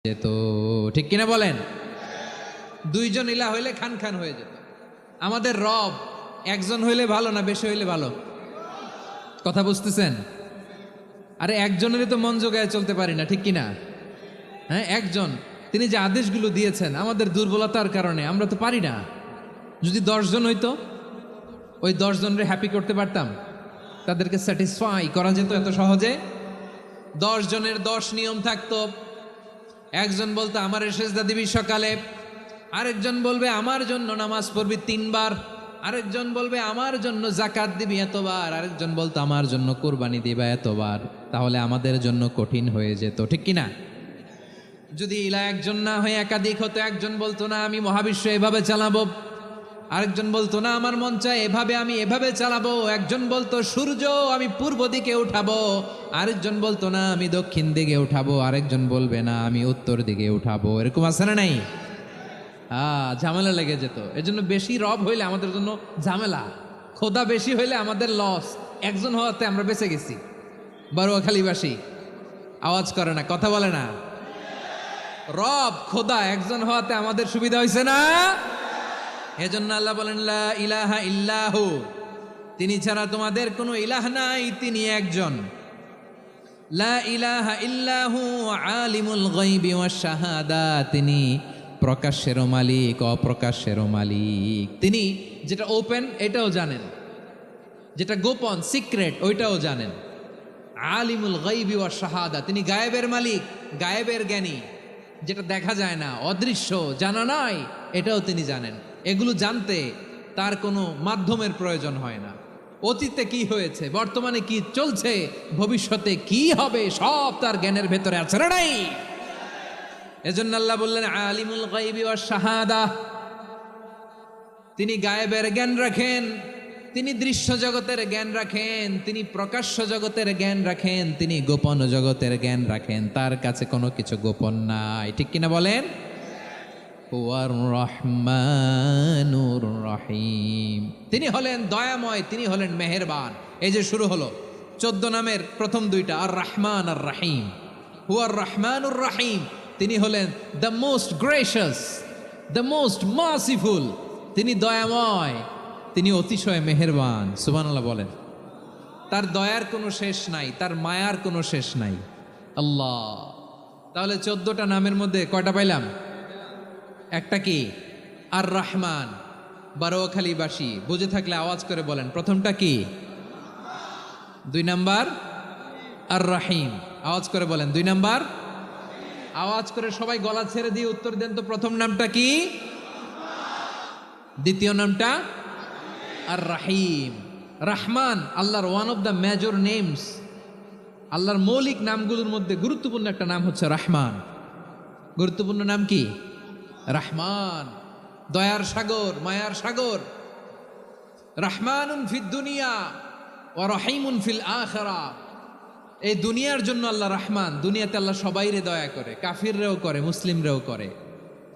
যেত, ঠিক কিনা বলেন? দুইজন ইলা হইলে খান খান হয়ে যেত। আমাদের রব একজন হইলে ভালো না বেশি হইলে ভালো? কথা বুঝতেছেন? আরে একজনেরই তো মন জোগায় চলতে পারি না, ঠিক কিনা? হ্যাঁ, একজন, তিনি যে আদেশগুলো দিয়েছেন আমাদের দুর্বলতার কারণে আমরা তো পারি না। যদি 10 জন হইতো, ওই 10 জনের হ্যাপি করতে পারতাম, তাদেরকে স্যাটিসফাই করা যেত এত সহজে। 10 জনের 10 নিয়ম থাকতো। একজন বলতো আমার সেজদা দিবি সকালে, আরেকজন বলবে আমার জন্য নামাজ পড়বি 3 বার, আরেকজন বলবে আমার জন্য যাকাত দিবি এতবার, আরেকজন বলতো আমার জন্য কুরবানি দিবা এতবার। তাহলে আমাদের জন্য কঠিন হয়ে যেত, ঠিক কিনা? যদি ইলা একজন না হয়ে একাধিক হতো, একজন বলতো না আমি মহাবিশ্ব এভাবে চালাবো, আরেকজন বলতো না আমার মন চায় এভাবে, আমি এভাবে চালাবো, একজন বলতো সূর্য আমি পূর্ব দিকে উঠাবো, আরেকজন বলতো না আমি দক্ষিণ দিকে উঠাবো, আরেকজন বলবে না আমি উত্তর দিকে উঠাবো। এরকম আছে না নাই? ঝামেলা লেগে যেত। এজন্য বেশি রব হইলে আমাদের জন্য ঝামেলা, খোদা বেশি হইলে আমাদের লস। একজন হওয়াতে আমরা বেঁচে গেছি। বারুয়াখালীবাসী আওয়াজ করে না, কথা বলে না। রব খোদা একজন হওয়াতে আমাদের সুবিধা হয়েছে না? এজন্য আল্লাহ বলেন লা ইলাহা ইল্লাহু, তিনি ছাড়া তোমাদের কোনো ইলাহ নাই, তিনি একজন। লা ইলাহা ইল্লাহু আলিমুল গায়বি ওয়াশ শাহাদা, তিনি প্রকাশ্যেরও মালিক অপ্রকাশ্যেরও মালিক। তিনি যেটা ওপেন এটাও জানেন, যেটা গোপন সিক্রেট ওইটাও জানেন। আলিমুল গায়বি ওয়াশ শাহাদা, তিনি গায়েবের মালিক, গায়েবের জ্ঞানী, যেটা দেখা যায় না, অদৃশ্য, জানা নাই, এটাও তিনি জানেন। এগুলো জানতে তার কোনো মাধ্যমের প্রয়োজন হয় না। অতীতে কি হয়েছে, বর্তমানে কি চলছে, ভবিষ্যতে কি হবে, সব তার জ্ঞানের ভেতরে আছে না নাই? এজন্য আল্লাহ বললেন আলিমুল গায়বি ওয়াশ শাহাদা, তিনি গায়েবের জ্ঞান রাখেন, তিনি দৃশ্য জগতের জ্ঞান রাখেন, তিনি প্রকাশ্য জগতের জ্ঞান রাখেন, তিনি গোপন জগতের জ্ঞান রাখেন। তার কাছে কোনো কিছু গোপন নাই, ঠিক কিনা বলেন? হুয়ার রহমানুর রহিম, তিনি হলেন দয়াময়, তিনি হলেন মেহেরবান। এই যে শুরু হলো 14 নামের প্রথম দুইটা, আর রহমান আর রহিম। হুয়ার রহমানুর রহিম, তিনি হলেন the most gracious, the most merciful, তিনি দয়াময়, তিনি অতিশয় মেহেরবান। সুবহানাল্লাহ বলেন। তার দয়ার কোনো শেষ নাই, তার মায়ার কোনো শেষ নাই। আল্লাহ, তাহলে 14টা নামের মধ্যে কয়টা পাইলাম? একটা কি? আর রহমান। বারোয়াখালীবাসী বুঝে থাকলে আওয়াজ করে বলেন, প্রথমটা কি? 2 নাম্বার আর রহিম। আওয়াজ করে বলেন 2 নাম্বার। আওয়াজ করে সবাই গলা ছেড়ে দিয়ে উত্তর দেন তো, প্রথম নামটা কি? দ্বিতীয় নামটা? আর রহিম। রহমান আল্লাহর one of the major names, আল্লাহর মৌলিক নামগুলোর মধ্যে গুরুত্বপূর্ণ একটা নাম হচ্ছে রহমান। গুরুত্বপূর্ণ নাম কি? রহমান, দয়ার সাগর, মায়ার সাগর। রহমানুন ফিদ দুনিয়া ওয়া রহিমুন ফিল আখিরা। এই দুনিয়ার জন্য আল্লাহ রহমান, দুনিয়াতে আল্লাহ সবাইরে দয়া করে, কাফিররেও করে, মুসলিমরেও করে।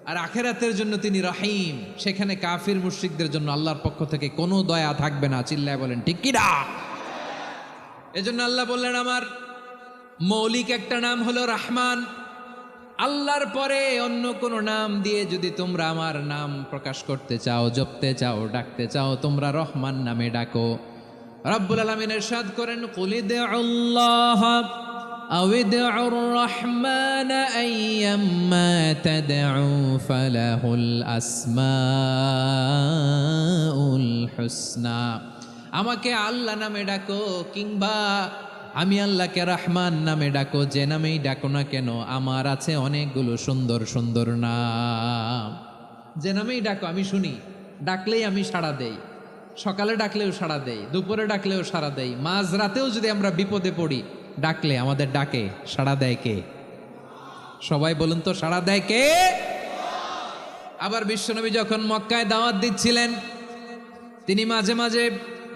আর আখিরাতের জন্য তিনি রহিম, সেখানে কাফির মুশরিকদের জন্য আল্লাহর পক্ষ থেকে কোনো দয়া থাকবে না। চিল্লায় বলেন ঠিক কি না? এজন্য আল্লাহ বললেন আমার মৌলিক একটা নাম হলো রহমান। আল্লাহর পরে অন্য কোনো নাম দিয়ে যদি তোমরা আমার নাম প্রকাশ করতে চাও, জপতে চাও, ডাকতে চাও, তোমরা রহমান নামে ডাকো। রব্বুল আলামিন ইরশাদ করেন কুলিদুল্লাহ আউইদুর রহমান আইয়াম্মা তাদউ ফালাহুল আসমাউল হুসনা। আমাকে আল্লাহ নামে ডাকো, কিংবা আমি আল্লাহকে রহমান নামে ডাকো, যে নামেই ডাকো না কেন আমার আছে অনেকগুলো সুন্দর সুন্দর নাম। যে নামেই ডাকো আমি শুনি, ডাকলেই আমি সাড়া দেই। সকালে ডাকলেও সাড়া দেই, দুপুরে ডাকলেও সাড়া দেই, মাঝ রাতেও যদি আমরা বিপদে পড়ি, ডাকলে আমাদের ডাকে সাড়া দেয় কে? সবাই বলুন তো, সাড়া দেয় কে? আবার বিশ্বনবী যখন মক্কায় দাওয়াত দিচ্ছিলেন, তিনি মাঝে মাঝে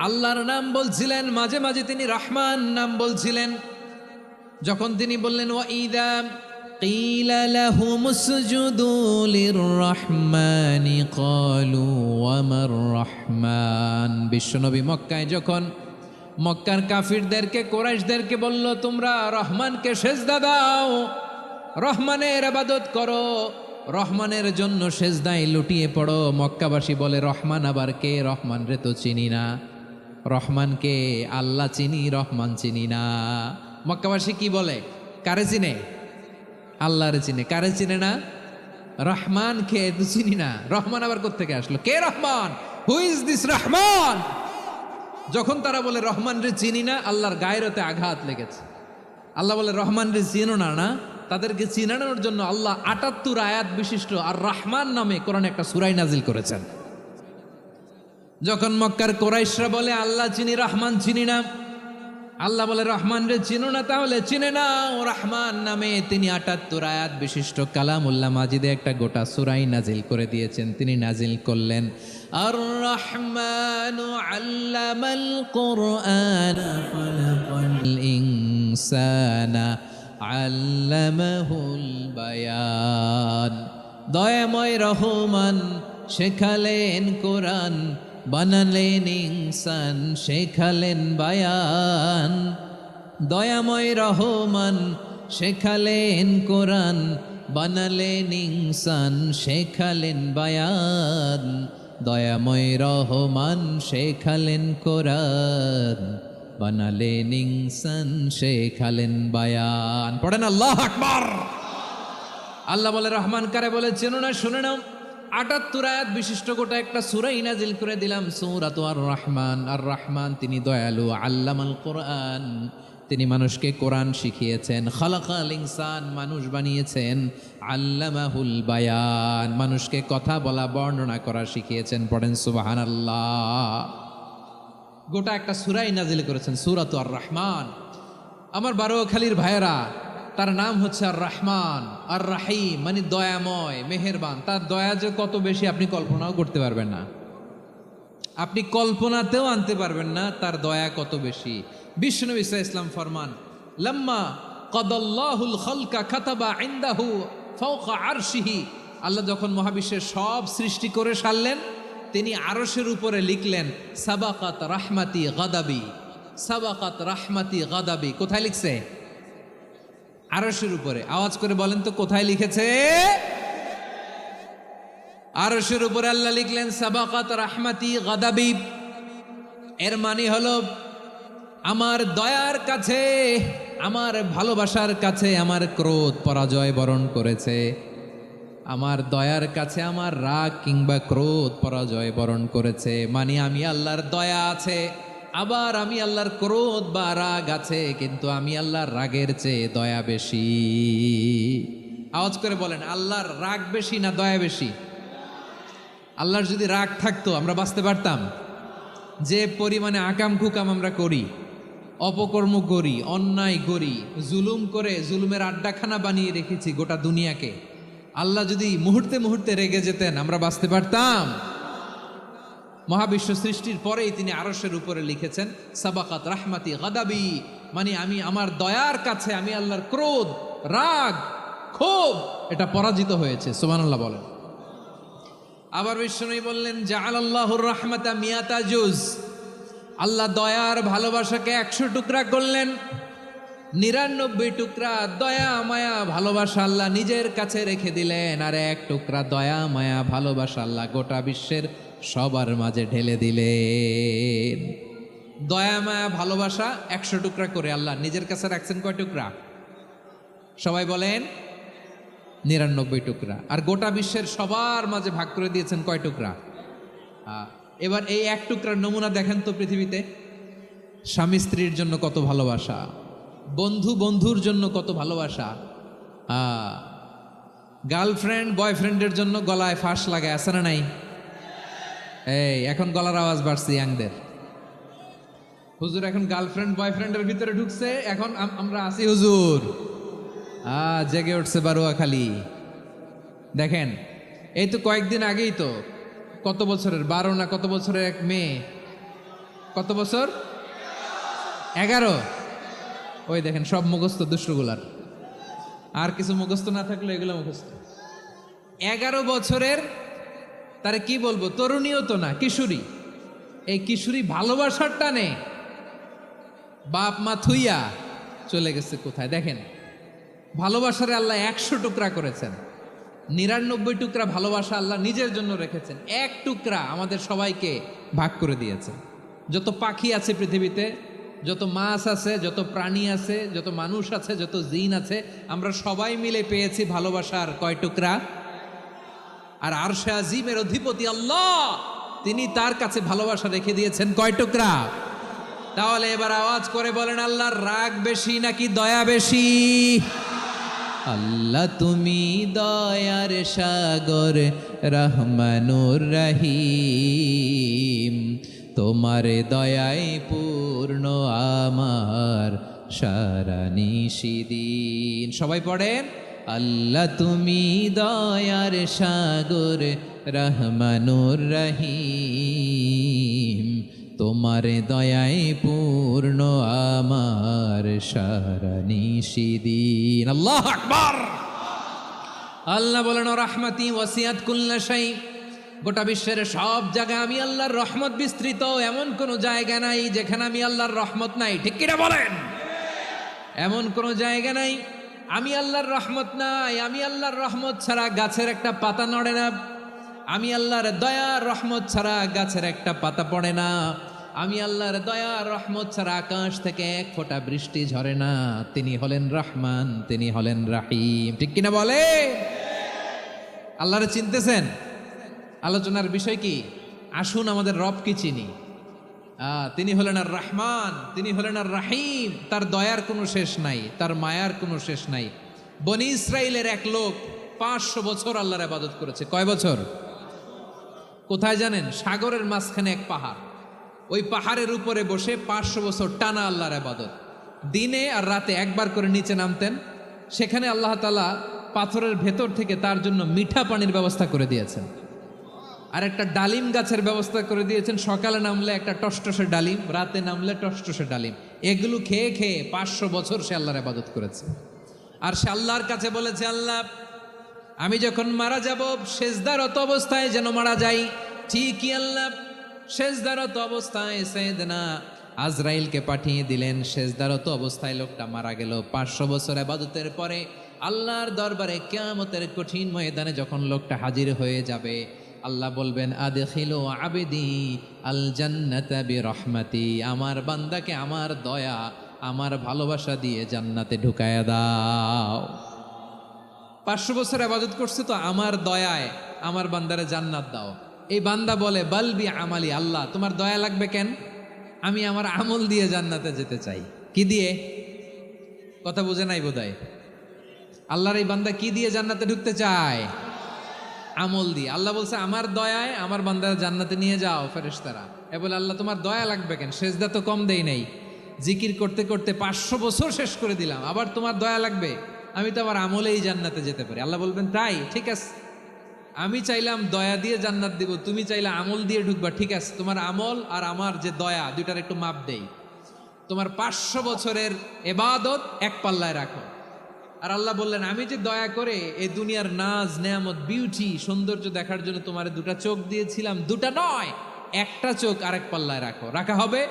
আল্লাহর নাম বলছিলেন, মাঝে মাঝে তিনি রহমান নাম বলছিলেন। যখন তিনি বললেন ওয়াইদা কিলা লাহুমুসজুদু লিররহমানি ক্বালু ওয়ামার রহমান। বিশ্বনবী মক্কায় যখন মক্কার কাফিরদেরকে, কুরাইশদেরকে বলল তোমরা রহমানকে সেজদা দাও, রহমানের ইবাদত করো, রহমানের জন্য সেজদায় লুটিয়ে পড়ো। মক্কাবাসী বলে রহমান আবার কে? রহমান রে তো চিনি না। রহমান কে? আল্লাহ চিনি, রহমান চিনি না। মক্কাবাসী কি বলে? কারে চিনে? আল্লাহরে চিনে। কারে চিনে না? রহমান কে? তো চিনি না। রহমান আবার কোত্থেকে আসলো? কে Rahman? Who is this Rahman? যখন তারা বলে রহমান রে চিনি না, আল্লাহর গায়রতে আঘাত লেগেছে। আল্লাহ বলে রহমান রে চিনো না, না? তাদেরকে চিনানোর জন্য আল্লাহ ৭৮ আয়াত বিশিষ্ট আর রহমান নামে কোরআনে একটা সূরা নাজিল করেছেন। যখন মক্কার কোরাইশরা বলে আল্লাহ চিনি, রহমান চিনি না, আল্লাহ বলে রহমান রে চিনো না, তাহলে চিনে নাও রহমান নামে তিনি ৭৮ আয়াত বিশিষ্ট কালামুল্লাহ মাজিদে একটা গোটা সূরা নাজিল করে দিয়েছেন। তিনি নাজিল করলেন আর রহমানু আল্লামাল কুরআন খালাকাল ইনসানা আল্লামাহুল বায়ান। দয়াময় রহমান শেখালেন কোরআন, বানালেন ইনসান শেখালেন বায়ান। দয়াময় রহমান শেখালেন কোরআন, বানালেন ইনসান শেখালেন বায়ান। দয়াময় রহমান শেখালেন কোরআন, বানালেন ইনসান শেখালেন বায়ান। পড়েন আল্লাহু আকবার। আল্লাহ বলে রহমান কারে বলে চেনো না? শুনে নাও, ৭৮ আয়াত বিশিষ্ট গোটা একটা সূরা নাজিল করে দিলাম, সূরাতু আর রহমান। আর রহমান তিনি দয়ালু, আল্লামাল কোরআন তিনি মানুষকে কোরআন শিখিয়েছেন, খালাকাল ইনসান মানুষ বানিয়েছেন, আল্লামাহুল বায়ান মানুষকে কথা বলা বর্ণনা করা শিখিয়েছেন। পড়েন সুবহানাল্লাহ। গোটা একটা সূরাই নাজিল করেছেন, সূরাতু আর রহমান। আমার বারোখালীর ভাইয়েরা, তার নাম হচ্ছে আর রহমান আর রাহিম, মানে দয়াময় মেহেরবান। তার দয়া যে কত বেশি আপনি কল্পনাও করতে পারবেন না, আপনি কল্পনাতেও আনতে পারবেন না তার দয়া কত বেশি। বিশ্বনবী সাল্লাল্লাহু আলাইহি ওয়াসাল্লাম ফরমান, লাম্মা কাদাল্লাহুল খালকা কাতাবা ইনদাহু ফাওকা আরশিহি। আল্লাহ যখন মহাবিশ্বের সব সৃষ্টি করে সারলেন, তিনি আরশের উপরে লিখলেন সাবাকাত রাহমাতি গাদাবি, সাবাকাত রাহমাতি গাদাবি। কোথায় লিখছে? আরশের উপরে। আওয়াজ করে বলেন তো কোথায় লিখেছে? আরশের উপরে আল্লাহ লিখলেন সাবাকাত রাহমাতি গাদাবি। এর মানে হলো আমার দয়ার কাছে, আমার ভালোবাসার কাছে আমার ক্রোধ পরাজয় বরণ করেছে। আমার দয়ার কাছে আমার রাগ কিংবা ক্রোধ পরাজয় বরণ করেছে। মানে আমি আল্লাহর দয়া আছে, আবার আমি আল্লাহর ক্রোধ বা রাগ আছে, কিন্তু আমি আল্লাহর রাগের চেয়ে দয়া বেশি। আওয়াজ করে বলেন, আল্লাহর রাগ বেশি না দয়া বেশি? আল্লাহর যদি রাগ থাকতো আমরা বাঁচতে পারতাম? যে পরিমাণে আকাম কুকাম আমরা করি, অপকর্ম করি, অন্যায় করি, জুলুম করে জুলুমের আড্ডাখানা বানিয়ে রেখেছি গোটা দুনিয়াকে, আল্লাহ যদি মুহূর্তে মুহূর্তে রেগে যেতেন আমরা বাঁচতে পারতাম? মহাবিশ্ব সৃষ্টির পরেই তিনি আরশের উপরে লিখেছেন সাবাকাত রাহমাতি গাদাবি, মানে আমি আমার দয়ার কাছে আমি আল্লাহর ক্রোধ, রাগ, ক্ষোভ এটা পরাজিত হয়েছে। সুবহানাল্লাহ বলেন। আবার বিষ্ণু বললেন জাআলাল্লাহুর রাহমাতা মিয়াতা জুজ। আল্লাহ দয়ার ভালোবাসাকে ১০০ টুকরা করলেন, ৯৯ টুকরা দয়া মায়া ভালোবাসা আল্লাহ নিজের কাছে রেখে দিলেন, আর ১ টুকরা দয়া মায়া ভালোবাসা আল্লাহ গোটা বিশ্বের সবার মাঝে ঢেলে দিলেন। দয়া মায়া ভালোবাসা ১০০ টুকরা করে আল্লাহ নিজের কাছে রাখছেন কয় টুকরা? সবাই বলেন ৯৯ টুকরা। আর গোটা বিশ্বের সবার মাঝে ভাগ করে দিয়েছেন কয় টুকরা? এবার এই ১ টুকরার নমুনা দেখেন তো পৃথিবীতে। স্বামী স্ত্রীর জন্য কত ভালোবাসা, বন্ধু বন্ধুর জন্য কত ভালোবাসা, গার্লফ্রেন্ড বয়ফ্রেন্ডের জন্য গলায় ফাঁস লাগায়, আছে না নাই? এই এখন গলার আওয়াজ বাড়ছে ইয়াংদের। হুজুর এখন গার্লফ্রেন্ড বয়ফ্রেন্ডের ভিতরে ঢুকছে, এখন আমরা আছি হুজুর। জেগে উঠছে বারোয়াখালী। দেখেন এই তো কয়েকদিন আগেই তো, কত বছরের ১২ না কত বছরের এক মেয়ে, কত বছর? ১১। ওই দেখেন সব মুখস্থ দুষ্টগুলার, আর কিছু মুখস্থ না থাকলে এগুলো মুখস্থ। ১১ বছরের, তারে কি বলবো, তরুণীও তো না, কিশোরী। এই কিশোরী ভালোবাসার টানে বাপ মা থুইয়া চলে গেছে কোথায়? দেখেন ভালোবাসারে আল্লাহ 100 টুকরা করেছেন, 99 টুকরা ভালোবাসা আল্লাহ নিজের জন্য রেখেছেন, এক টুকরা আমাদের সবাইকে ভাগ করে দিয়েছেন। যত পাখি আছে পৃথিবীতে, যত মাছ আছে, যত প্রাণী আছে, যত মানুষ আছে, যত জিন আছে, আমরা সবাই মিলে পেয়েছি ভালোবাসার কয় টুকরা? আর আরশে আজিমের অধিপতি আল্লাহ, তিনি তার কাছে ভালোবাসা রেখে দিয়েছেন কয় টুকরা? তাহলে এবার আওয়াজ করে বলেন, আল্লাহর রাগ বেশি নাকি দয়া বেশি? আল্লাহ তুমি দয়ার সাগর, রহমানুর রহিম, তোমার দয়ায় পূর্ণ আমার সারা নিশিদিন। সবাই পড়েন, আল্লাহ তুমি দয়ার সাগর, রহমানুর রহিম, তোমার দয়ায় পূর্ণ আমার সারা নিশিদিন। আল্লাহু আকবার। আল্লাহ বলেন, রাহমাতি ওয়াসিয়াত কুল্লা শাই, গোটা বিশ্বের সব জায়গায় আমি আল্লাহর রহমত বিস্তৃত, এমন কোন জায়গা নাই যেখানে আমি আল্লাহর রহমত নাই। ঠিক কিনা বলেন? এমন কোন জায়গা নাই আমি আল্লাহর রহমত নাই। আমি আল্লাহর রহমত ছাড়া গাছের একটা পাতা নড়ে না, আমি আল্লাহর দয়ার রহমত ছাড়া গাছের একটা পাতা পড়ে না, আমি আল্লাহর দয়ার রহমত ছাড়া আকাশ থেকে এক ফোঁটা বৃষ্টি ঝরে না। তিনি হলেন রহমান, তিনি হলেন রাহিম। ঠিক কিনা বলে? আল্লাহরে চিনতেছেন? আলোচনার বিষয় কি? আসুন আমাদের রব কি চিনি। তিনি হলেন আর রহমান, তিনি হলেন আর রাহিম। তার দয়ার কোনো শেষ নাই, তার মায়ার কোনো শেষ নাই। বনি ইসরাইলের এক লোক 500 বছর আল্লাহর ইবাদত করেছে। কয় বছর? কোথায় জানেন? সাগরের মাঝখানে এক পাহাড়, ওই পাহাড়ের উপরে বসে 500 বছর টানা আল্লাহর ইবাদত। দিনে আর রাতে একবার করে নিচে নামতেন। সেখানে আল্লাহ তাআলা পাথরের ভেতর থেকে তার জন্য মিঠা পানির ব্যবস্থা করে দিয়েছেন, আর একটা ডালিম গাছের ব্যবস্থা করে দিয়েছেন। সকালে নামলে একটা টসটসে ডালিম, রাতে নামলে টসটসে ডালিম। এগুলো খেয়ে খেয়ে 500 বছর সে আল্লাহর ইবাদত করেছে। আর সে আল্লাহর কাছে বলেছে, আল্লাহ আমি যখন মারা যাব সেজদারত অবস্থায় যেন মারা যাই। ঠিকই আল্লাহ সেজদারত অবস্থায় সাইয়েদনা আজরাইলকে পাঠিয়ে দিলেন। সেজদারত অবস্থায় লোকটা মারা গেল। 500 বছর ইবাদতের পরে আল্লাহর দরবারে কিয়ামতের কঠিন ময়দানে যখন লোকটা হাজির হয়ে যাবে, আল্লাহ বলবেন, আদখিলু আবদি আল জান্নাতা বিরহমাতি, আমার বান্দাকে আমার দয়া, আমার ভালোবাসা দিয়ে জান্নাতে ঢুকায়া দাও। 500 বছর ইবাদত করছে তো আমার দয়ায় আমার বান্দারে জান্নাত দাও। এই বান্দা বলে, বালবি আমালি, আল্লাহ তোমার দয়া লাগবে কেন? আমি আমার আমল দিয়ে জান্নাতে যেতে চাই। কি দিয়ে? কথা বুঝে নাই বোধহয়। আল্লাহর এই বান্দা কি দিয়ে জান্নাতে ঢুকতে চায়? আমল দিয়ে। আল্লাহ বলছে, আমার দয়ায় আমার বান্দারা জান্নাতে নিয়ে যাও ফেরেশতারা। এ বলে, আল্লাহ তোমার দয়া লাগবে কেন? সেজদা তো কম দেই নাই, জিকির করতে করতে 500 বছর শেষ করে দিলাম, আবার তোমার দয়া লাগবে? আমি তো আমার আমলেই জান্নাতে যেতে পারি। আল্লাহ বলবেন, তাই ঠিক আছে, আমি চাইলাম দয়া দিয়ে জান্নাত দিব, তুমি চাইলে আমল দিয়ে ঢুকবা। ঠিক আছে, তোমার আমল আর আমার যে দয়া, দুইটার একটু মাপ দেই। তোমার 500 বছরের ইবাদত এক পাল্লায় রাখো। আর আল্লাহ বললেন, আমি যে দয়া করে এই দুনিয়ার নাজ নেয়ামত বিউটি সৌন্দর্য দেখার জন্য তোমার দুটা চোখ দিয়েছিলাম, দুটা নয় একটা চোখ আরেক পাল্লায় রাখো। রাখা হবে,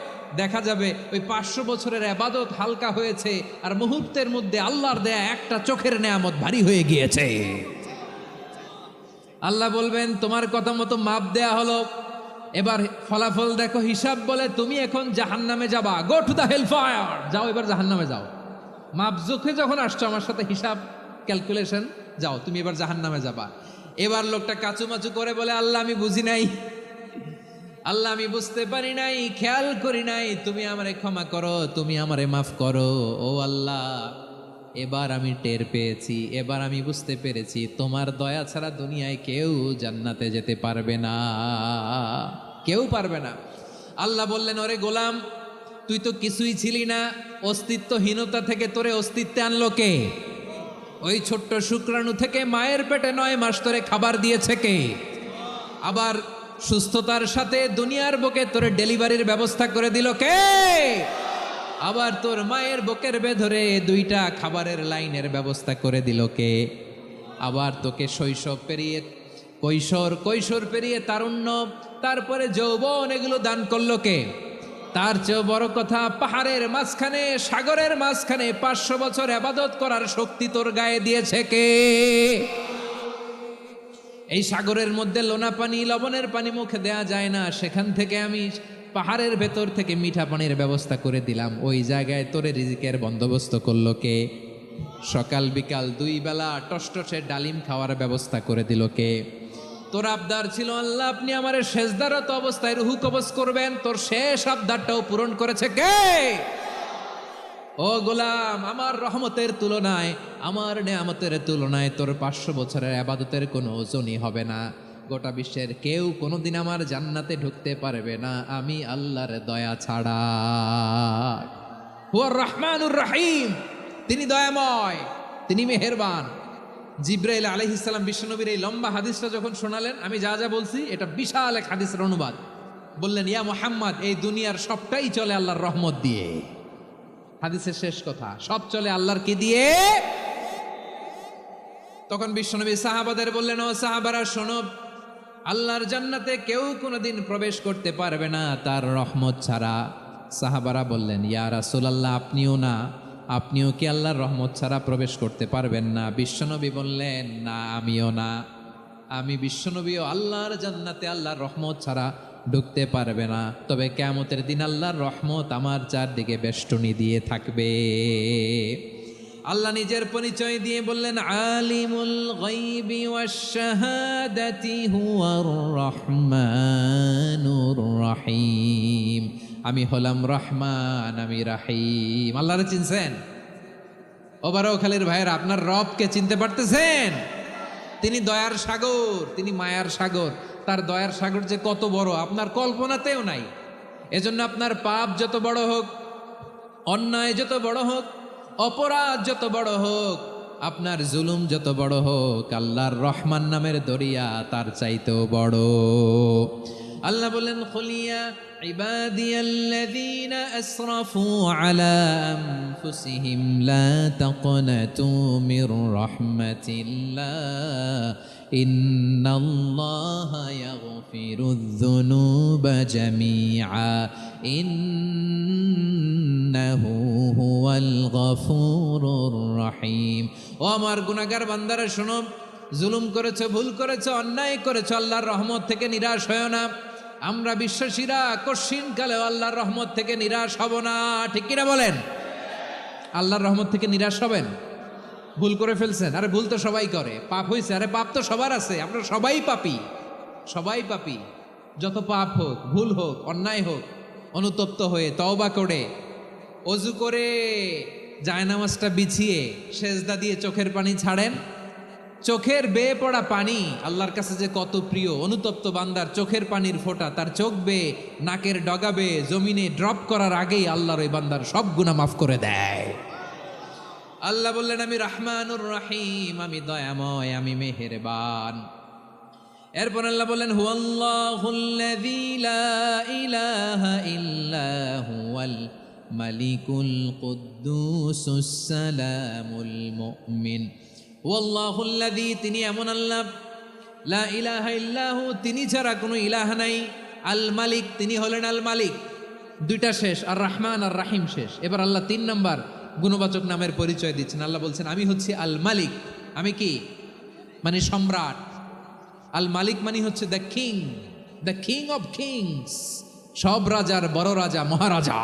দেখা যাবে ওই 500 বছরের ইবাদত হালকা হয়েছে, আর মুহূর্তের মধ্যে আল্লাহর দেয়া একটা চোখের নেয়ামত ভারী হয়ে গিয়েছে। আল্লাহ বলবেন, তোমার কথা মতো মাপ দেয়া হলো, এবার ফলাফল দেখো। হিসাব বলে, তুমি এখন জাহান্নামে যাবা, go to the hell fire, যাও এবার জাহান্নামে যাও। মাপ জোখে যখন আসছো আমার সাথে হিসাব ক্যালকুলেশন, যাও তুমি এবার জাহান্নামে যাবা। এবার লোকটা কাচুমাচু করে বলে, আল্লাহ আমি বুঝি নাই, আল্লাহ আমি বুঝতে পারি নাই, খেয়াল করি নাই, তুমি আমারে ক্ষমা করো, তুমি আমারে মাফ করো। ও আল্লাহ, এবার আমি টের পেয়েছি, এবার আমি বুঝতে পেরেছি, তোমার দয়া ছাড়া দুনিয়ায় কেউ জান্নাতে যেতে পারবে না, কেউ পারবে না। আল্লাহ বললেন, ওরে গোলাম, তুই তো কিছুই ছিলি না, অস্তিত্বহীনতা থেকে তোরে অস্তিত্বে আনলো কে? ওই ছোট্ট শুক্রাণু থেকে মায়ের পেটে 9 মাস তোরে খাবার দিয়েছে কে? আবার সুস্থতার সাথে দুনিয়ার বুকে তোরে ডেলিভারির ব্যবস্থা করে দিল কে? আবার তোর মায়ের বুকের ভেতরে 2টা খাবারের লাইনের ব্যবস্থা করে দিল কে? আবার তোকে শৈশব পেরিয়ে কৈশোর, কৈশোর পেরিয়ে তারুণ্য, তারপরে যৌবন, এগুলো দান করলো কে? তার চেয়েও বড় কথা, পাহাড়ের মাঝখানে, সাগরের মাঝখানে 500 বছর ইবাদত করার শক্তি তোর গায়ে দিয়েছে কে? এই সাগরের মধ্যে লোনা পানি, লবণের পানি মুখে দেয়া যায় না, সেখান থেকে আমি পাহাড়ের ভেতর থেকে মিঠা পানির ব্যবস্থা করে দিলাম। ওই জায়গায় তোরে রিজিকের বন্দোবস্ত করলো কে? সকাল বিকাল 2 বেলা টসটসে ডালিম খাওয়ার ব্যবস্থা করে দিল কে? তোর আবদার ছিল আল্লাহ আপনি আমার সেজদারত অবস্থায় রুহু কবজ করবেন, তোর শেষ আবদারটাও পূরণ করেছে কে? ও গোলাম, আমার রহমতের তুলনায়, আমার নেয়ামতের তুলনায় তোর 500 বছরের ইবাদতের কোনো ওজনই হবে না। গোটা বিশ্বের কেউ কোনোদিন আমার জান্নাতে ঢুকতে পারবে না আমি আল্লাহর দয়া ছাড়া। হুয়ার রহমানুর রহিম, তিনি দয়াময়, তিনি মেহেরবান। জিব্রাইল আলাইহিস সালাম বিশ্বনবীর এই লম্বা হাদিসটা যখন শোনালেন, আমি যা যা বলছি এটা বিশাল এক হাদিসের অনুবাদ। বললেন, ইয়া মুহাম্মদ, এই দুনিয়ার সবটাই চলে আল্লাহর রহমত দিয়ে। হাদিসের শেষ কথা, সব চলে আল্লাহর কি দিয়ে? তখন বিশ্বনবী সাহাবাদের বললেন, ও সাহাবারা শোনো, আল্লাহর জান্নাতে কেউ কোনোদিন প্রবেশ করতে পারবে না তার রহমত ছাড়া। সাহাবারা বললেন, ইয়া রাসূলুল্লাহ, আপনিও না? আপনিও কি আল্লাহর রহমত ছাড়া প্রবেশ করতে পারবেন না? বিশ্বনবী বললেন, না, আমিও না। আমি বিশ্বনবীও আল্লাহর জান্নাতে আল্লাহর রহমত ছাড়া ঢুকতে পারবে না। তবে কিয়ামতের দিন আল্লাহর রহমত আমার চারদিকে বেষ্টনী দিয়ে থাকবে। আল্লাহ নিজের পরিচয় দিয়ে বললেন, আলিমুল গায়বি ওয়াশ শাহাদাতি হুয়ার রহমানুর রহিম। আমি হলাম রহমান, আমি রাহিম। আল্লাহরে চিনছেন? ওবারও খালির ভাইয়ের, আপনার রবকে চিনতে পারতেছেন? তিনি দয়ার সাগর, তিনি মায়ার সাগর। তার দয়ার সাগর যে কত বড় আপনার কল্পনাতেও নাই। এজন্য আপনার পাপ যত বড় হোক, অন্যায় যত বড় হোক, অপরাধ যত বড় হোক, আপনার জুলুম যত বড় হোক, আল্লাহর রহমান নামের দরিয়া তার চাইতেও বড়। আল্লাহ বলেন, খুলিয়া ইবাদিয়াল্লাযীনা আসরাফু আলা আনফুসিহিম লা তাকনাতু মির রাহমাতিল্লাহ ইন্নাল্লাহা ইয়াগফিরুয যুনুবা জামিআ ইন্নাহু হুয়াল গফুরুর রহিম। ও আমার গুনাহগার বান্দারা শোনো, জুলুম করেছো, ভুল করেছো, অন্যায় করেছো, আল্লাহর রহমত থেকে নিরাশ হয়ো না। আমরা বিশ্বাসীরা কশিনকালেও আল্লাহর রহমত থেকে নিরাশ হব না। ঠিক কিনা বলেন? আল্লাহর রহমত থেকে নিরাশ হবেন? ভুল করে ফেলছেন, আরে ভুল তো সবাই করে। পাপ হয়েছে, আরে পাপ তো সবার আছে। আমরা সবাই পাপী, সবাই পাপী। যত পাপ হোক, ভুল হোক, অন্যায় হোক, অনুতপ্ত হয়ে তওবা করে, অজু করে, জায়নামাজটা বিছিয়ে, সেজদা দিয়ে চোখের পানি ছাড়েন। চোখের বেয়ে পড়া পানি আল্লাহর কাছে যে কত প্রিয়। অনুতপ্ত বান্দার চোখের পানির ফোঁটা তার চোখ বেয়ে, নাকের ডগা বেয়ে জমিনে ড্রপ করার আগেই আল্লাহর ওই বান্দার সব গুনাহ মাফ করে দেয়। আল্লাহ বললেন, আমি রহমানুর রহিম, আমি দয়াময়, আমি মেহেরবান। এরপর আল্লাহ বললেন, হুয়াল্লাহুল্লাযী লা ইলাহা ইল্লা হুয়াল মালিকুল কুদ্দুসুস সালামুল মুমিন। ওয়াল্লাহুল্লাযী, তিনি এমন আল্লাহ, লা ইলাহা ইল্লাহু, তিনি ছাড়া কোনো ইলাহ নাই। আল মালিক, তিনি হলেন আল মালিক। দুইটা শেষ, আর রহমান আর রাহিম শেষ। এবার আল্লাহ 3 নাম্বার গুণবাচক নামের পরিচয় দিচ্ছেন। আল্লাহ বলছেন, আমি হচ্ছি আল মালিক। আমি কি? মানে সম্রাট। আল মালিক মানে হচ্ছে the king, the king of kings. সব রাজার বড় রাজা, মহারাজা।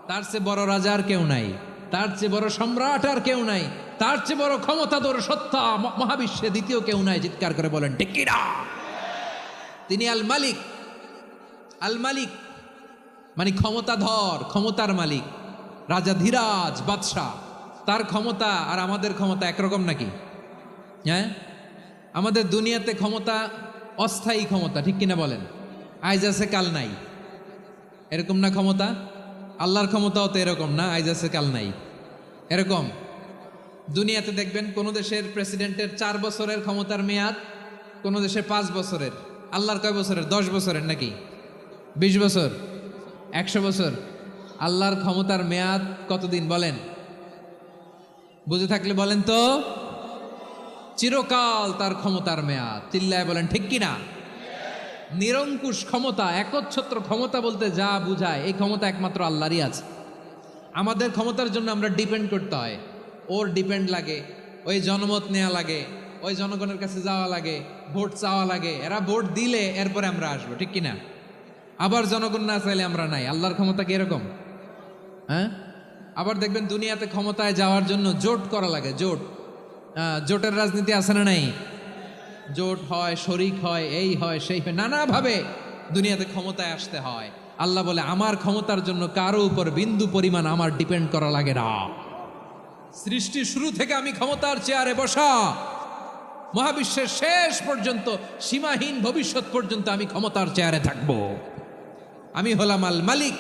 তার চেয়ে বড় রাজা আর কেউ নাই, তার চেয়ে বড় সম্রাট আর কেউ নাই, তার চেয়ে বড় ক্ষমতাধর সত্তা মহাবিশ্বে দ্বিতীয় কেউ নাই। চিৎকার করে বলেন ঠিক কিনা? তিনি আল মালিক। আল মালিক মানে ক্ষমতাধর, ক্ষমতার মালিক, রাজা ধীরাজ বাদশাহ। তার ক্ষমতা আর আমাদের ক্ষমতা একরকম নাকি? হ্যাঁ, আমাদের দুনিয়াতে ক্ষমতা অস্থায়ী ক্ষমতা, ঠিক কিনা বলেন? আইজ আছে কাল নাই, এরকম না ক্ষমতা? আল্লাহর ক্ষমতাও তো এরকম না, আইজ আছে কাল নাই এরকম। দুনিয়াতে দেখবেন কোন দেশের প্রেসিডেন্টের 4 বছরের ক্ষমতার মেয়াদ, কোন দেশে 5 বছরের। আল্লাহর কয় বছরের? 10 বছরের নাকি 20 বছর, 100 বছর। আল্লাহর ক্ষমতার মেয়াদ কতদিন বলেন? বুঝে থাকলে বলেন তো। চিরকাল তার ক্ষমতার মেয়াদ। চিল্লায় বলেন ঠিক কিনা? নিরঙ্কুশ ক্ষমতা, একচ্ছত্র ক্ষমতা বলতে যা বুঝায় এই ক্ষমতা একমাত্র আল্লাহরই আছে। আমাদের ক্ষমতার জন্য আমরা ডিপেন্ড করতে হয়, ওর ডিপেন্ড লাগে, ওই জনমত নেওয়া লাগে, ওই জনগণের কাছে যাওয়া লাগে, ভোট চাওয়া লাগে, এরা ভোট দিলে এরপরে আমরা আসবো, ঠিক কিনা? আবার জনগণ না চাইলে আমরা নাই। আল্লাহর ক্ষমতা কি এরকম? হ্যাঁ, আবার দেখবেন দুনিয়াতে ক্ষমতায় যাওয়ার জন্য জোট করা লাগে, জোট। জোটের রাজনীতি আছে না নাই? জোট হয়, শরিক হয়, এই হয় সেই হয়, নানাভাবে দুনিয়াতে ক্ষমতায় আসতে হয়। আল্লাহ বলে আমার ক্ষমতার জন্য কারো উপর বিন্দু পরিমাণ আমার ডিপেন্ড করা লাগে না। সৃষ্টি শুরু থেকে আমি ক্ষমতার চেয়ারে বসা, মহাবিশ্বের শেষ পর্যন্ত, সীমাহীন ভবিষ্যৎ পর্যন্ত আমি ক্ষমতার চেয়ারে থাকব। আমি হলাম আল মালিক।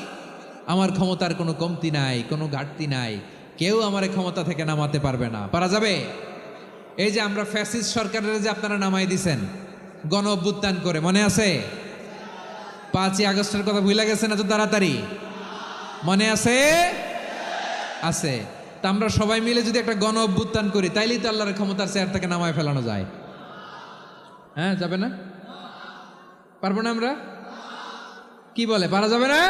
আমার ক্ষমতার কোনো কমতি নাই, কোনো ঘাটতি নাই। কেউ আমার ক্ষমতা থেকে নামাতে পারবে না। পারা যাবে? এই যে আমরা ফ্যাসিস্ট সরকারের যে আপনারা নামাই দিছেন গণ অভ্যুত্থান করে, মনে আছে? 5ই আগস্টের কথা ভুলে গেছেন এত তাড়াতাড়ি? মনে আছে? আছে। তা আমরা সবাই মিলে যদি একটা গণ অভ্যুত্থান করি, তাইলেই তো আল্লাহর ক্ষমতার চেয়ার থেকে নামায় ফেলানো যায়। হ্যাঁ, যাবে না? পারবো না আমরা? কি বলে, পারা যাবে না?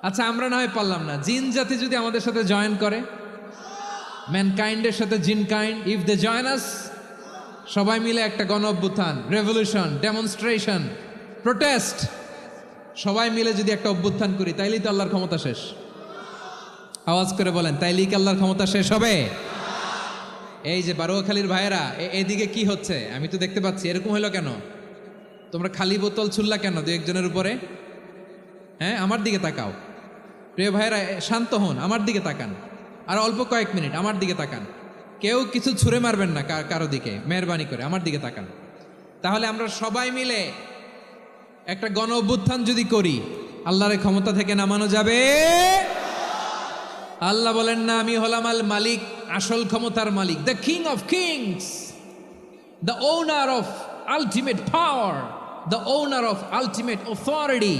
আচ্ছা, আমরা না হয় পারলাম না, জিন জাতি যদি আমাদের সাথে জয়েন করে, ম্যানকাইন্ডের সাথে জিনকাইন্ড, ইফ দে জয়েন আস, সবাই মিলে একটা গণ অভ্যুত্থান, রেভলিউশন, ডেমনস্ট্রেশন, প্রোটেস্ট, সবাই মিলে যদি একটা অভ্যুত্থান করি, তাইলেই তো আল্লাহর ক্ষমতা শেষ। আওয়াজ করে বলেন, তাইলেই কি আল্লাহর ক্ষমতা শেষ হবে? এই যে বারোয়াখালীর ভাইয়েরা, এদিকে কি হচ্ছে আমি তো দেখতে পাচ্ছি, এরকম হলো কেন? তোমরা খালি বোতল ছুড়লা কেন দু একজনের উপরে? হ্যাঁ, আমার দিকে তাকাও। প্রিয় ভাইয়েরা, শান্ত হন, আমার দিকে তাকান, আর অল্প কয়েক মিনিট আমার দিকে তাকান। কেউ কিছু ছুঁড়ে মারবেন না কারো দিকে, মেহরবানি করে আমার দিকে তাকান। তাহলে আমরা সবাই মিলে একটা গণ অভ্যুত্থান যদি করি, আল্লাহর ক্ষমতা থেকে নামানো যাবে? আল্লাহ বলেন না, আমি হলাম আল মালিক, আসল ক্ষমতার মালিক, the king of kings, the owner of ultimate power, the owner of ultimate authority,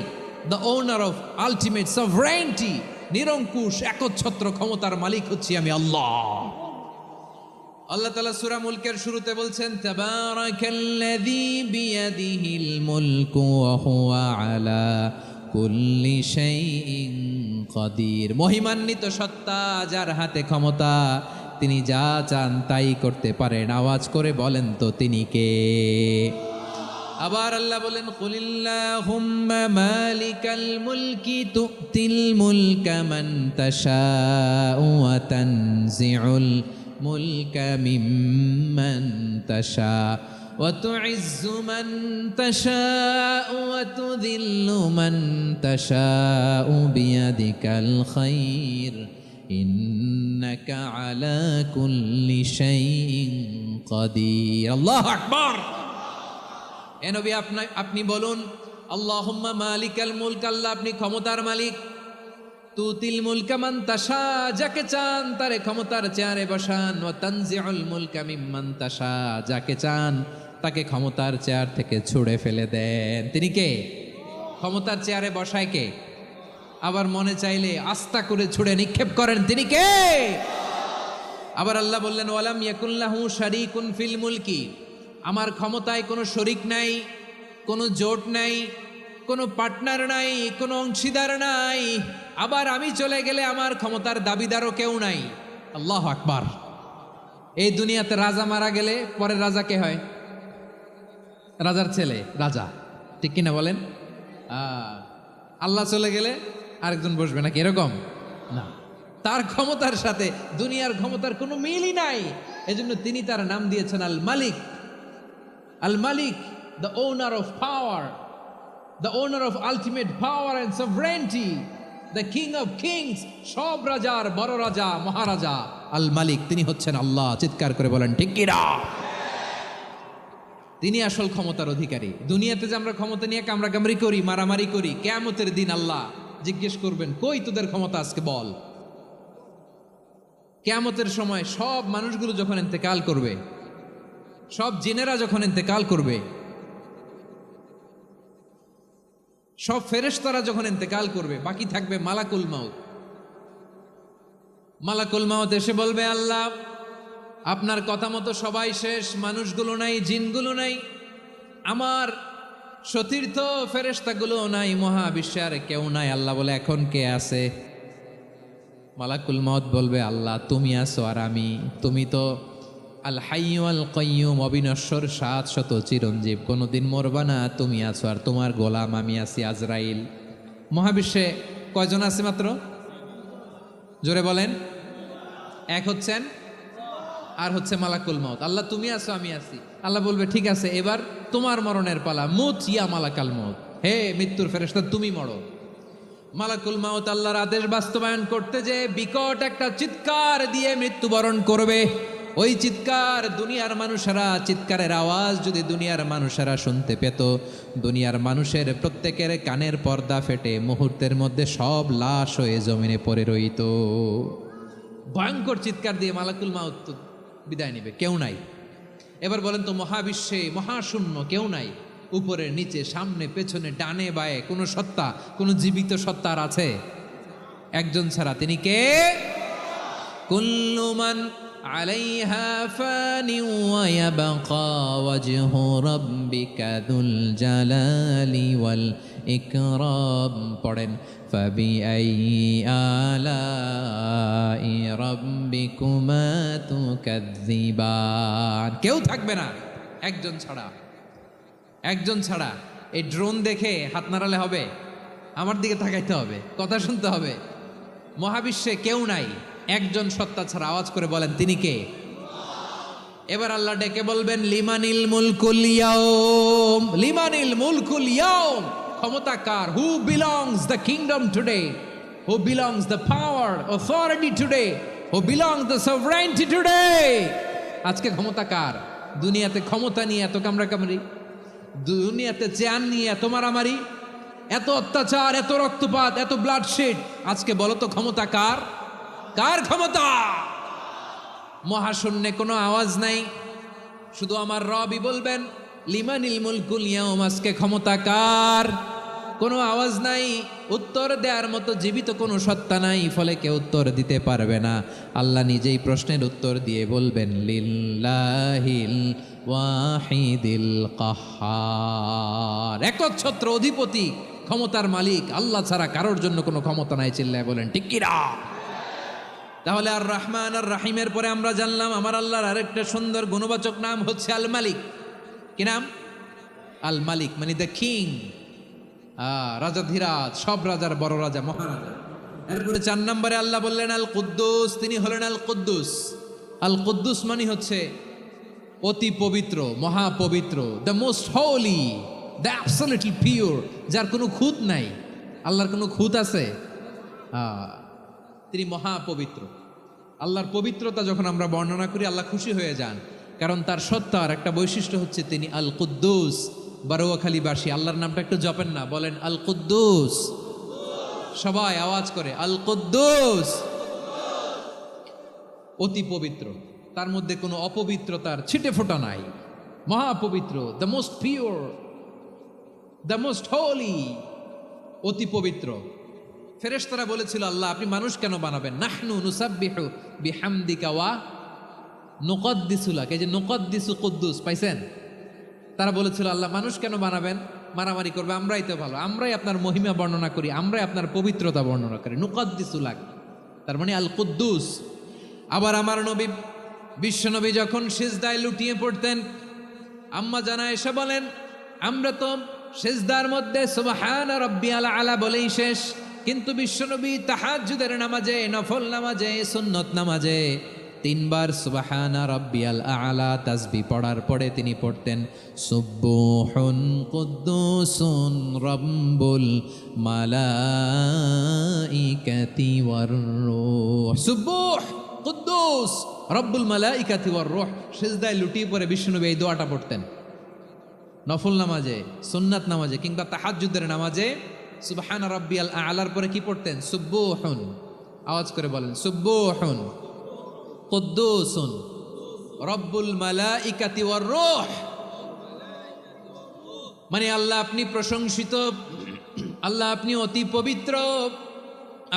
the owner of ultimate sovereignty. নিরঙ্কুশ একচ্ছত্র ক্ষমতার মালিক হচ্ছি আমি আল্লাহ। আল্লাহ তাআলা সূরা মুলকের শুরুতে বলছেন, তাবারাকাল্লাযী বিয়াদিহিল মুলকু ওয়া হুয়া আলা কুল্লি শাইইন কাদির। মহিমান্বিত সত্তা, যার হাতে ক্ষমতা, তিনি যা চান তাই করতে পারেন। আওয়াজ করে বলেন তো তিনি কে? আবার আল্লাহ বলেন, কুলিল্লাহুম্মা মালিকাল মুলকি তুতিল মুলকা মান তাশাউ ওয়া তানজিউল মুলকা মিম্মান তাশা ওয়া তুইজ্জু মান তাশাউ ওয়া তুযিল্লু মান তাশাউ বিয়াদিকাল খায়র ইন্নাকা আলা কুল্লি শাইইন কাদির। আল্লাহু আকবার। এ নবী, আপনি বলুন, আল্লাহুম্মা মালিকাল মুলক, আল্লাহ আপনি ক্ষমতার মালিক। তুতিল মুলকা মান তাশা, যাকে চান তারে ক্ষমতার চেয়ারে বসান। ওয়া তানজিউল মুলকা মিম্মান তাশা, যাকে চান তাকে ক্ষমতার চেয়ার থেকে ছুঁড়ে ফেলে দেন। তিনি কে? ক্ষমতার চেয়ারে বসায় কে? আবার মনে চাইলে আস্থা করে ছুঁড়ে নিক্ষেপ করেন, তিনি কে? আবার আল্লাহ বললেন, ওয়ালাম ইয়াকুল্লাহু শারীকুন ফিল মুলকি, আমার ক্ষমতায় কোনো শরিক নাই, কোনো জোট নাই, কোনো পার্টনার নাই, কোনো অংশীদার নাই। আবার আমি চলে গেলে আমার ক্ষমতার দাবিদারও কেউ নাই। আল্লাহু আকবার। এই দুনিয়াতে রাজা মারা গেলে পরের রাজা কে হয়? রাজার ছেলে রাজা, ঠিক কিনা বলেন? আল্লাহ চলে গেলে আরেকজন বসবে নাকি? এরকম না, তার ক্ষমতার সাথে দুনিয়ার ক্ষমতার কোনো মিলই নাই। এজন্য তিনি তার নাম দিয়েছেন আল মালিক। আল মালিক, the owner of power, the owner of ultimate power and sovereignty, the king of kings, সব রাজার বড় রাজা, মহারাজা আল মালিক, তিনি হচ্ছেন আল্লাহ। চিৎকার করে বলেন ঠিক কি না? তিনি আসল ক্ষমতার অধিকারী। দুনিয়াতে যে আমরা ক্ষমতা নিয়ে কামড়াকামড়ি করি, মারামারি করি, কিয়ামতের দিন আল্লাহ জিজ্ঞেস করবেন, কই তোদের ক্ষমতা আজকে বল। কিয়ামতের সময় সব মানুষগুলো যখন ইন্তেকাল করবে, সব জিনেরা যখন ইন্তেকাল করবে, সব ফেরেশতারা যখন ইন্তেকাল করবে, বাকি থাকবে মালাকুল মাউত। মালাকুল মাউত এসে বলবে, আল্লাহ আপনার কথা মতো সবাই শেষ, মানুষগুলো নাই, জিনগুলো নাই, আমার সতীর্থ ফেরেশতাগুলো নাই, মহাবিশ্বে আর কেউ নাই। আল্লাহ বলে এখন কে আছে? মালাকুল মউত বলবে আল্লাহ তুমি আছো আর আমি। তুমি তো আল হাইয়্যু আল কাইয়্যুম, অবিনশ্বর, শাশ্বত, চিরঞ্জীব, কোনোদিন মরবা না। তুমি আছো আর তোমার গোলাম আমি আছি আজরাইল। মহাবিশ্বে কয়জন আছে মাত্র? জোরে বলেন। এক হচ্ছেন আর হচ্ছে মালাকুল মউত। আল্লাহ তুমি আছো আমি আছি। আল্লাহ বলবে ঠিক আছে এবার তোমার মরণের পালা, মুত ইয়া মালাকাল মউত, হে মৃত্যুর ফেরেশতা তুমি মরো। মালাকুল মউত আল্লাহর আদেশ বাস্তবায়ন করতে যে বিকট একটা চিৎকার দিয়ে মৃত্যুবরণ করবে। ওই চিৎকার দুনিয়ার মানুষেরা, চিৎকারের আওয়াজ যদি দুনিয়ার মানুষেরা শুনতে পেত, দুনিয়ার মানুষের প্রত্যেকের কানের পর্দা ফেটে মুহূর্তের মধ্যে সব লাশ হয়ে জমিনে পড়ে রইত। ভয়ঙ্কর চিৎকার দিয়ে মালাকুল মউত বিদায় নিবে, কেউ নাই। এবার বলেন তো মহাবিশ্বে মহাশূন্য, কেউ নাই। উপরে নিচে সামনে পেছনে ডানে বায়ে কোনো সত্তা, কোনো জীবিত সত্তার আছে? একজন ছাড়া, তিনি কে? কুল্লু মান আলাইহা ফানি ওয়া ইয়াবকা ওয়াজহু রাব্বিকা যুল জালালি ওয়াল ইকরাম। পড়েন ফাবিআইয়ি আলাই রাব্বিকুমা তুকাযযিবান। কেউ থাকবে না একজন ছাড়া, একজন ছাড়া। এই ড্রোন দেখে হাত নাড়ালে হবে? আমার দিকে তাকাইতে হবে, কথা শুনতে হবে। মহাবিশ্বে কেউ নাই, একজন সত্তা ছাড়া। আওয়াজ করে বলেন তিনি কে? এবার আল্লাহ ডেকে বলবেন লিমানিল মুলকুল ইয়াউম, লিমানিল মুলকুল ইয়াউম। ক্ষমতা কার? Who belongs the kingdom today, who belongs the power authority today, who belongs the sovereignty today. আজকে ক্ষমতা কার? দুনিয়াতে ক্ষমতা নিয়ে এত কামড়াকামড়ি, দুনিয়াতে চেয়ার নিয়ে এত মারামারি, এত অত্যাচার, এত রক্তপাত, এত ব্লাডশেড। আজকে বলো তো ক্ষমতা কার? কার ক্ষমতা? মহাশূন্যে কোনো আওয়াজ নাই, শুধু আমার রবই বলবেন লিমানিল মুলকুল ইয়াউম। আজকে ক্ষমতা কার? কোনো আওয়াজ নাই, উত্তর দেওয়ার মতো জীবিত কোনো সত্তা নাই, ফলে কেউ উত্তর দিতে পারবে না। আল্লাহ নিজেই প্রশ্নের উত্তর দিয়ে বলবেন লিল্লাহিল ওয়াহিদিল কাহ্হার। একচ্ছত্র অধিপতি, ক্ষমতার মালিক আল্লাহ ছাড়া কারোর জন্য কোনো ক্ষমতা নাই। চিল্লায় বলেন ঠিক কি না? তাহলে আর রহমান আর রাহিমের পরে আমরা জানলাম আমার আল্লাহর আরেকটা সুন্দর গুণবাচক নাম হচ্ছে আল মালিক। কি নাম? আল মালিক, মানে দ্য কিং, রাজাধিরাজ, সব রাজার বড় রাজা, মহারাজা। এরপরে 4 নম্বরে আল্লাহ বললেন আল কুদ্দুস, তিনি হলেন আল কুদ্দুস। আল কুদ্দুস মানে হচ্ছে অতি পবিত্র, মহাপবিত্র, the most holy, the absolutely pure, যার কোনো খুঁত নাই। আল্লাহর কোনো খুঁত আছে? তিনি মহাপবিত্র। আল্লাহর পবিত্রতা যখন আমরা বর্ণনা করি আল্লাহ খুশি হয়ে যান, কারণ তার সত্তার একটা বৈশিষ্ট্য হচ্ছে তিনি আল কুদ্দুস। বারোয়াখালীবাসী আল্লাহর নামটা একটু জপেন না, বলেন আল কুদ্দুস। সবাই আওয়াজ করে আল কুদ্দুস। অতি পবিত্র, তার মধ্যে কোনো অপবিত্রতার ছিটে ফোঁটা নাই। মহাপবিত্র, the most pure, the most holy, অতি পবিত্র। ফেরেশতারা বলেছিল আল্লাহ আপনি মানুষ কেন বানাবেন? নাহনু নুসাব্বিহু বিহামদিকা ওয়া নুকদ্দিসু লাক। এই যে নুকদ্দিসু কুদ্দুস পাইছেন? তারা বলেছিল আল্লাহ মানুষ কেন বানাবেন? মারামারি করবে, আমরাই তো ভালো, আমরাই আপনার মহিমা বর্ণনা করি, আমরাই আপনার পবিত্রতা বর্ণনা করি। নুকদ্দিসু লাক, তার মানে আল কুদ্দুস। আবার আমার নবী বিশ্বনবী যখন সিজদায় লুটিয়ে পড়তেন, আম্মা জানা এসে বলেন আমরা তো সিজদার মধ্যে সুবহানা রাব্বিয়াল আলা বলেই শেষ, কিন্তু বিশ্বনবী তাহাজ্জুদের নামাজে, নফল নামাজে, সুন্নত নামাজে 3 বার সুবহানা রাব্বিয়াল আলা তাসবিহ পড়ার পরে তিনি পড়তেন সুবহুন কুদ্দুসুন রাব্বুল মালাইকাতি ওয়ার রূহ। সুবহ কুদ্দুস রব্বুল মালাইকাতি ওয়ার রূহ। সিজদায় লুটিয়ে পড়ে বিশ্বনবী এই দোয়াটা পড়তেন। নফল নামাজে, সুন্নাত নামাজে কিংবা তাহাজ্জুদের নামাজে সুবহানা রাব্বিয়াল আলার পরে কি পড়তেন? সুবহুন। আওয়াজ করে বলেন সুবহুন কুদ্দুসুন রব্বুল মালাইকাতি ওয়ার রূহ। মানে আল্লাহ আপনি প্রশংসিত, আল্লাহ আপনি অতি পবিত্র,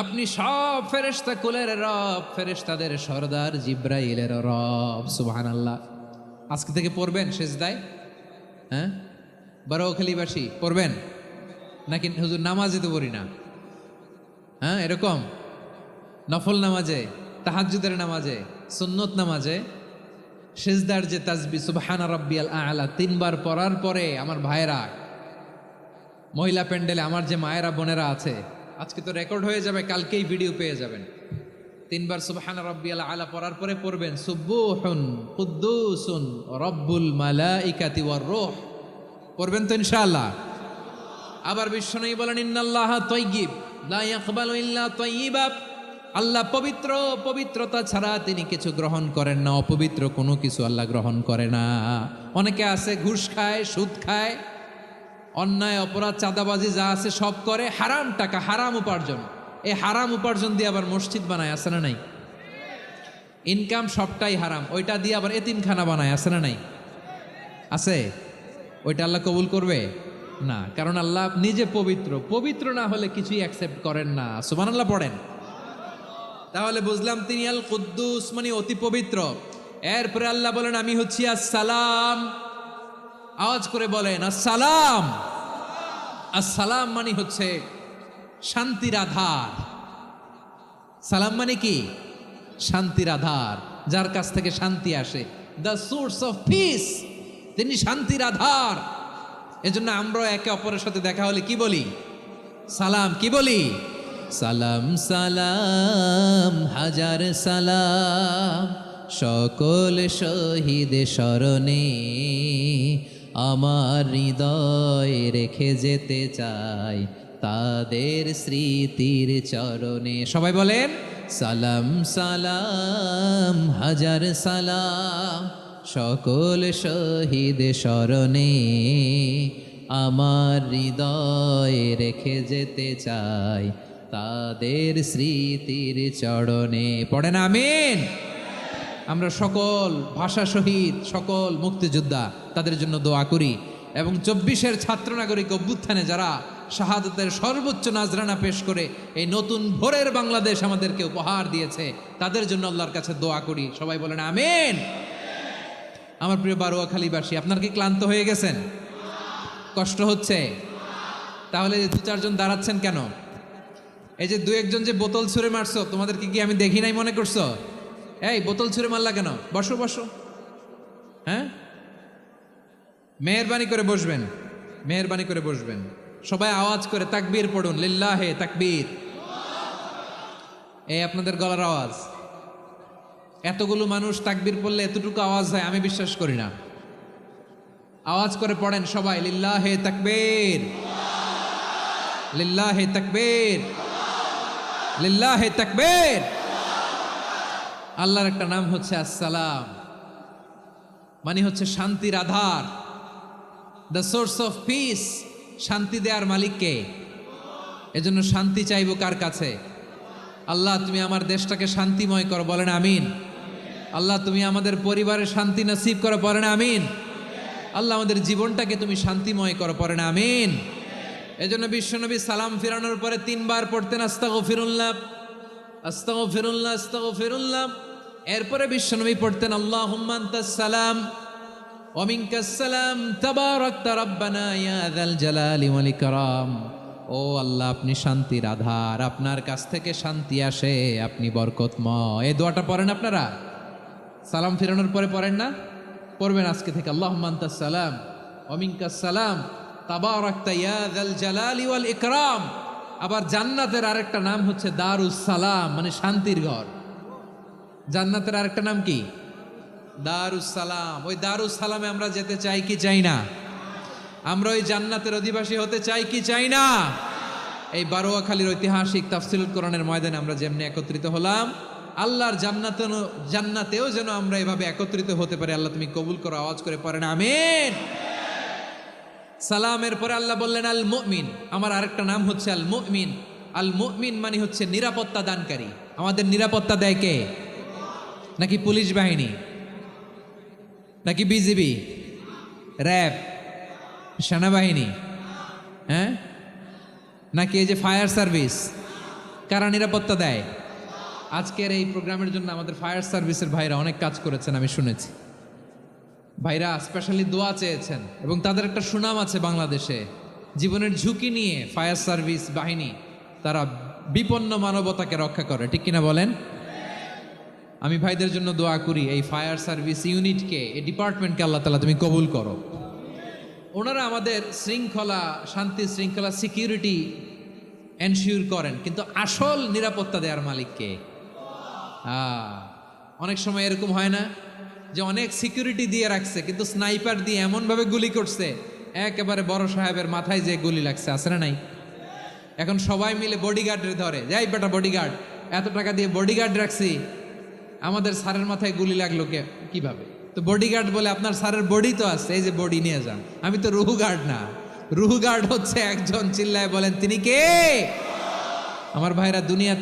আপনি সব ফেরেশতা কুলের রব, ফেরেশতাদের সরদার জিব্রাইলের রব। সুবহানাল্লাহ। আজকে থেকে পড়বেন সিজদায়, হ্যাঁ বারোয়াখালীবাসী পড়বেন নাকি হুজুর নামাজে তো পড়ি না? হ্যাঁ, এরকম নফল নামাজে, তাহাজ্জুদের নামাজে, সুন্নত নামাজে সিজদার যে তাসবিহ সুবহানা রাব্বিয়াল আ'লা 3 বার পড়ার পরে আমার ভাইয়েরা, মহিলা প্যান্ডেলে আমার যে মায়েরা বোনেরা আছে, আজকে তো রেকর্ড হয়ে যাবে, কালকেই ভিডিও পেয়ে যাবেন। 3 বার সুবহানা রাব্বিয়াল আ'লা পড়ার পরে পড়বেন সুবহুন কুদ্দুসুন রব্বুল মালাইকাতি ওয়ার রূহ। পড়বেন তো ইনশাআল্লাহ। আবার বিশ্বনবী বলেন ইন্নাল্লাহা তাইয়্যিব লা ইয়াকবালু ইল্লা তাইয়্যিবা। আল্লাহ পবিত্র, পবিত্রতা ছাড়া তিনি কিছু গ্রহণ করেন না, অপবিত্র কোনো কিছু আল্লাহ গ্রহণ করে না। অনেকে আছে ঘুষ খায়, সুদ খায়, অন্যায় অপরাধ চাঁদাবাজি যা আছে সব করে, হারাম টাকা, হারাম উপার্জন। এই হারাম উপার্জন দিয়ে আবার মসজিদ বানায়, আছে না নাই? ইনকাম সবটাই হারাম, ওইটা দিয়ে আবার এতিমখানা বানায়, আছে না নাই? আছে। ওইটা আল্লাহ কবুল করবে না, কারণ আল্লাহ নিজে পবিত্র। পবিত্র না হলে কিছুই অ্যাকসেপ্ট করেন না। সুবহানাল্লাহ পড়েন। তাহলে বুঝলাম তিনি আল কুদ্দুস মানে অতি পবিত্র। এরপরে আল্লাহ বলেন আমি হচ্ছি আসসালাম। আওয়াজ করে বলেন আসসালাম। আসসালাম মানে হচ্ছে শান্তির আধার। সালাম মানে কি? শান্তির আধার, যার কাছ থেকে শান্তি আসে। দ্য সোর্স অফ পিস, তিনি শান্তির আধার। এজন্য আমরা একে অপরের সাথে দেখা হলে কি বলি? সালাম। কি বলি? সালাম সালাম হাজার সালাম সকল শহীদ স্মরণে, আমার হৃদয় রেখে যেতে চাই তাদের স্মৃতির চরণে। সবাই বলেন সালাম সালাম হাজার সালাম সকল শহীদ স্মরণে, আমার হৃদয় রেখে যেতে চাই তাদের স্মৃতির চরণে। পড়েন আমিন। আমরা সকল ভাষা শহীদ, সকল মুক্তিযোদ্ধা, তাদের জন্য দোয়া করি। এবং 24-এর ছাত্র নাগরিক অভ্যুত্থানে যারা শাহাদাতের সর্বোচ্চ নাজরানা পেশ করে এই নতুন ভোরের বাংলাদেশ আমাদেরকে উপহার দিয়েছে, তাদের জন্য আল্লাহর কাছে দোয়া করি। সবাই বলেন আমিন। আমার প্রিয় বারোয়াখালীবাসী, আপনার কি ক্লান্ত হয়ে গেছেন? কষ্ট হচ্ছে? তাহলে 2-4 জন দাঁড়াচ্ছেন কেন? এই যে 2-1 জন যে বোতল ছুঁড়ে মারছো, তোমাদেরকে কি আমি দেখি নাই মনে করছো? এই বোতল ছুঁড়ে মারলা কেন? বসো বসো। হ্যাঁ, মেহেরবানি করে বসবেন, মেহেরবানি করে বসবেন। সবাই আওয়াজ করে তাকবীর পড়ুন, লিল্লাহে তাকবীর। এই আপনাদের গলার আওয়াজ। এতগুলো মানুষ তাকবীর পড়লে এতটুকু আওয়াজ হয় আমি বিশ্বাস করি না। আওয়াজ করে পড়েন সবাই, লিল্লাহে তাকবীর, লিল্লাহে তাকবীর, লিল্লাহে তাকবীর। আল্লাহর একটা নাম হচ্ছে আসসালাম, মানে হচ্ছে শান্তির আধার, দ্য সোর্স অফ পিস। শান্তি দেওয়ার মালিককে। এজন্য শান্তি চাইবো কার কাছে? আল্লাহ তুমি আমার দেশটাকে শান্তিময় করো, বলেন আমিন। আল্লাহ তুমি আমাদের পরিবারে শান্তি নসিব করো, পড়েন আমিন। আল্লাহ আমাদের জীবনটাকে তুমি শান্তিময় করো, পড়েন আমিন। এজন্য বিশ্বনবী সালাম ফিরানোর পরে 3 বার পড়তেন আস্তাগফিরুল্লাহ, আস্তাগফিরুল্লাহ, আস্তাগফিরুল্লাহ। এরপরে বিশ্বনবী পড়তেন আল্লাহুম্মা আনতাস সালাম ওয়া মিনকাস সালাম তাবারাকতা রাব্বানা ইয়া যাল জালালি ওয়াল ইকরাম। ও আল্লাহ আপনি শান্তির আধার, আপনার কাছ থেকে শান্তি আসে, আপনি বরকতময়। এই দোয়াটা পড়েন আপনারা? সালাম ফিরানোর পরে পড়েন না? পড়বেন আজকে থেকে। আল্লাহুম্মা আনতাস সালাম ওয়া মিনকাস সালাম তাবারাকতা ইয়া যাল জালালি ওয়াল ইকরাম। আবার জান্নাতের আরেকটা নাম হচ্ছে দারুস সালাম, মানে শান্তির ঘর। জান্নাতের আরেকটা নাম কি? দারুস সালাম। ওই দারুস সালামে আমরা যেতে চাই কি চাই না? আমরা ওই জান্নাতের অধিবাসী হতে চাই কি চাই না? এই বারোয়াখালীর ঐতিহাসিক তাফসীরুল কোরআনের ময়দানে আমরা যেমনি একত্রিত হলাম, আল্লাহর জান্নাতেও যেন আমরা এভাবে একত্রিত হতে পারি। আল্লাহ তুমি কবুল করো। আওয়াজ করে পড়েন আমিন। সালামের পরে আল্লাহ বললেন আল মুমিন। আমার আরেকটা নাম হচ্ছে আল মুমিন। আল মুমিন মানে হচ্ছে নিরাপত্তা দানকারী। আমাদের নিরাপত্তা দেয় কে? নাকি পুলিশ বাহিনী, নাকি বিজিবি, র্যাব, সেনাবাহিনী, হ্যাঁ, নাকি এই যে ফায়ার সার্ভিস? কারা নিরাপত্তা দেয়? আজকের এই প্রোগ্রামের জন্য আমাদের ফায়ার সার্ভিসের ভাইরা অনেক কাজ করেছেন, আমি শুনেছি। ভাইরা স্পেশালি দোয়া চেয়েছেন এবং তাদের একটা সুনাম আছে বাংলাদেশে। জীবনের ঝুঁকি নিয়ে ফায়ার সার্ভিস বাহিনী তারা বিপন্ন মানবতাকে রক্ষা করে, ঠিক কিনা বলেন? আমি ভাইদের জন্য দোয়া করি, এই ফায়ার সার্ভিস ইউনিটকে, এই ডিপার্টমেন্টকে আল্লাহ তাআলা তুমি কবুল করো। ওনারা আমাদের শৃঙ্খলা, শান্তি শৃঙ্খলা, সিকিউরিটি এনশিওর করেন, কিন্তু আসল নিরাপত্তা দেওয়ার মালিককে। অনেক সময় এরকম হয় না যে অনেক সিকিউরিটি দিয়ে রাখছে, কিন্তু স্নাইপার দিয়ে এমনভাবে গুলি করছে একেবারে বড় সাহেবের মাথায় যে গুলি লাগছে, আছে না নাই? এখন সবাই মিলে বডিগার্ডের ধরে, যাই বেটা বডিগার্ড, এত টাকা দিয়ে বডিগার্ড রাখছি, আমাদের স্যারের মাথায় গুলি লাগলো কিভাবে? তো বডিগার্ড বলে আপনার স্যারের বডি তো আছে, এই যে বডি নিয়ে যান। আমি তো রুহু গার্ড না, রুহু গার্ড হচ্ছে একজন, চিল্লায় বলেন তিনি কে? আমার ভাইরা, দুনিয়া